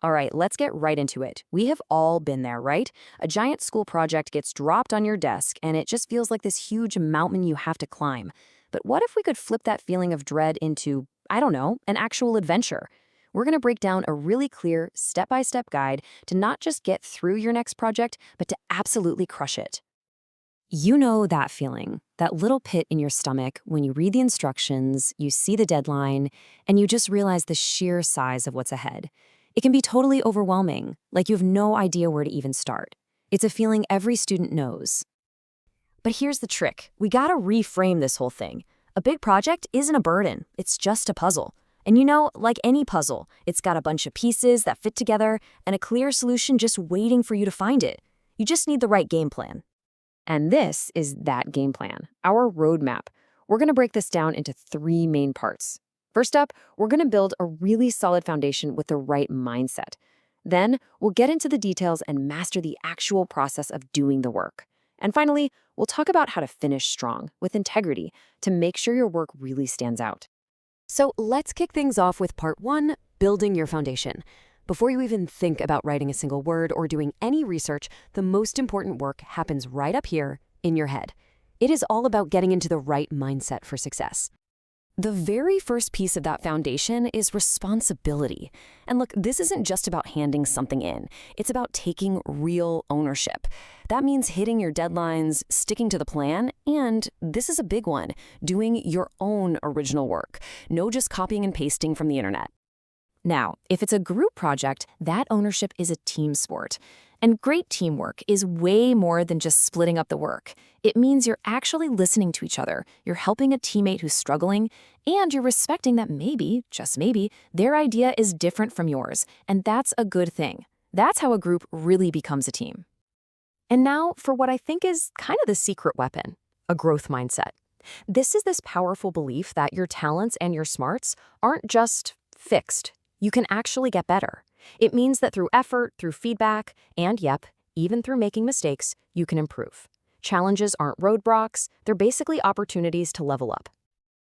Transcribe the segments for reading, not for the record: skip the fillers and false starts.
All right, let's get right into it. We have all been there, right? A giant school project gets dropped on your desk, and it just feels like this huge mountain you have to climb. But what if we could flip that feeling of dread into, I don't know, an actual adventure? We're going to break down a really clear, step-by-step guide to not just get through your next project, but to absolutely crush it. You know that feeling, that little pit in your stomach when you read the instructions, you see the deadline, and you just realize the sheer size of what's ahead. It can be totally overwhelming, like you have no idea where to even start. It's a feeling every student knows. But here's the trick. We gotta reframe this whole thing. A big project isn't a burden, it's just a puzzle. And like any puzzle, it's got a bunch of pieces that fit together and a clear solution just waiting for you to find it. You just need the right game plan. And this is that game plan, our roadmap. We're going to break this down into three main parts. First up, we're going to build a really solid foundation with the right mindset. Then, we'll get into the details and master the actual process of doing the work. And finally, we'll talk about how to finish strong, with integrity, to make sure your work really stands out. So let's kick things off with part one, building your foundation. Before you even think about writing a single word or doing any research, the most important work happens right up here in your head. It is all about getting into the right mindset for success. The very first piece of that foundation is responsibility. And look, this isn't just about handing something in. It's about taking real ownership. That means hitting your deadlines, sticking to the plan, and this is a big one, doing your own original work. No just copying and pasting from the internet. Now, if it's a group project, that ownership is a team sport. And great teamwork is way more than just splitting up the work. It means you're actually listening to each other, you're helping a teammate who's struggling, and you're respecting that maybe, just maybe, their idea is different from yours, and that's a good thing. That's how a group really becomes a team. And now for what I think is kind of the secret weapon, a growth mindset. This is this powerful belief that your talents and your smarts aren't just fixed. You can actually get better. It means that through effort, through feedback, and even through making mistakes, you can improve. Challenges aren't roadblocks, they're basically opportunities to level up.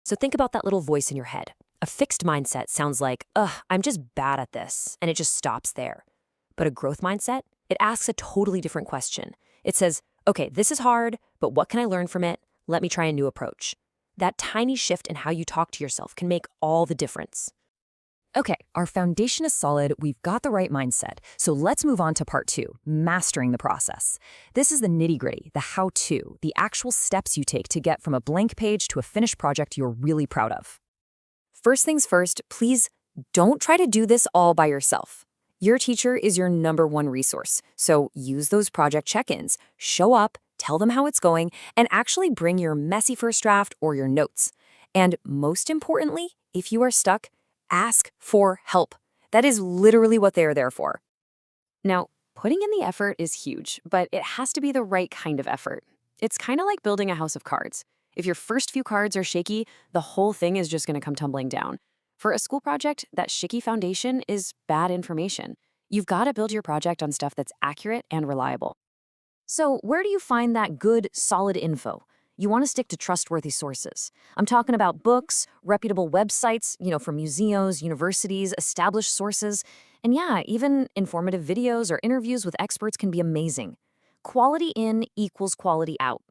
So think about that little voice in your head. A fixed mindset sounds like, I'm just bad at this, and it just stops there. But a growth mindset, it asks a totally different question. It says, okay, this is hard, but what can I learn from it? Let me try a new approach. That tiny shift in how you talk to yourself can make all the difference. Okay, our foundation is solid, we've got the right mindset, so let's move on to part two, mastering the process. This is the nitty-gritty, the how-to, the actual steps you take to get from a blank page to a finished project you're really proud of. First things first, please don't try to do this all by yourself. Your teacher is your #1 resource, so use those project check-ins, show up, tell them how it's going, and actually bring your messy first draft or your notes. And most importantly, if you are stuck, ask for help. That is literally what they are there for. Now, putting in the effort is huge, but it has to be the right kind of effort. It's kind of like building a house of cards. If your first few cards are shaky, the whole thing is just going to come tumbling down. For a school project, that shaky foundation is bad information. You've got to build your project on stuff that's accurate and reliable. So, where do you find that good, solid info? You want to stick to trustworthy sources. I'm talking about books, reputable websites, from museums, universities, established sources. And even informative videos or interviews with experts can be amazing. Quality in equals quality out.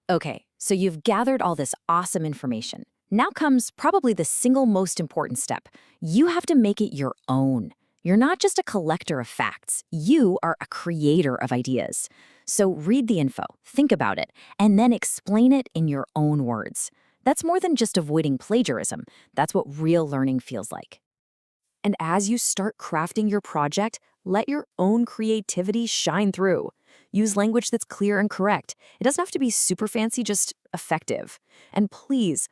Okay, so you've gathered all this awesome information. Now comes probably the single most important step. You have to make it your own. You're not just a collector of facts. You are a creator of ideas. So read the info, think about it, and then explain it in your own words. That's more than just avoiding plagiarism. That's what real learning feels like. And as you start crafting your project, let your own creativity shine through. Use language that's clear and correct. It doesn't have to be super fancy, just effective. And please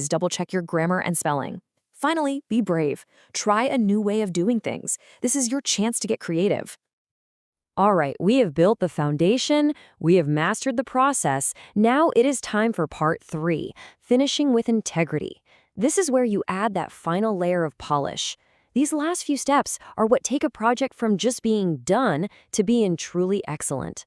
double-check your grammar and spelling. Finally, be brave. Try a new way of doing things. This is your chance to get creative. All right, we have built the foundation, we have mastered the process. Now it is time for part 3, finishing with integrity. This is where you add that final layer of polish. These last few steps are what take a project from just being done to being truly excellent.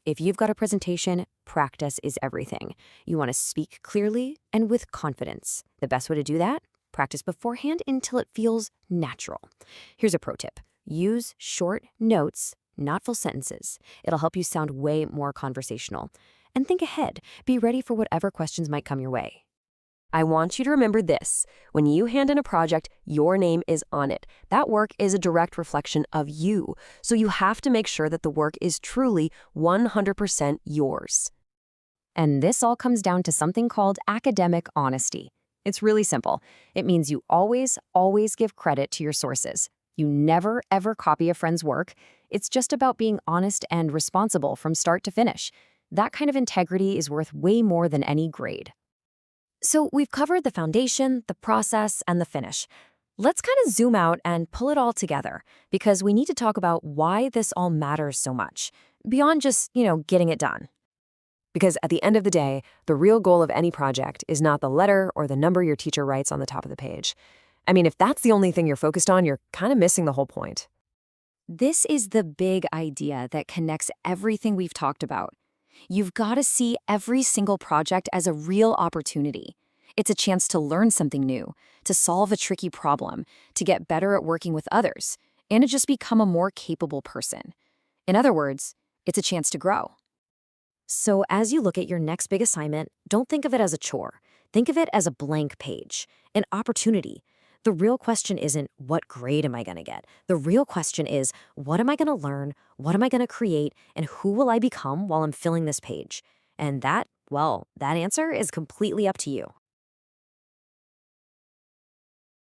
If you've got a presentation, practice is everything. You want to speak clearly and with confidence. The best way to do that? Practice beforehand until it feels natural. Here's a pro tip. Use short notes, not full sentences. It'll help you sound way more conversational. And think ahead. Be ready for whatever questions might come your way. I want you to remember this. When you hand in a project, your name is on it. That work is a direct reflection of you. So you have to make sure that the work is truly 100% yours. And this all comes down to something called academic honesty. It's really simple. It means you always, always give credit to your sources. You never, ever copy a friend's work. It's just about being honest and responsible from start to finish. That kind of integrity is worth way more than any grade. So we've covered the foundation, the process, and the finish. Let's kind of zoom out and pull it all together, because we need to talk about why this all matters so much, beyond just, getting it done. Because at the end of the day, the real goal of any project is not the letter or the number your teacher writes on the top of the page. I mean, if that's the only thing you're focused on, you're kind of missing the whole point. This is the big idea that connects everything we've talked about. You've got to see every single project as a real opportunity. It's a chance to learn something new, to solve a tricky problem, to get better at working with others, and to just become a more capable person. In other words, it's a chance to grow. So as you look at your next big assignment, don't think of it as a chore. Think of it as a blank page, an opportunity. The real question isn't, what grade am I going to get? The real question is, what am I going to learn? What am I going to create? And who will I become while I'm filling this page? And that answer is completely up to you.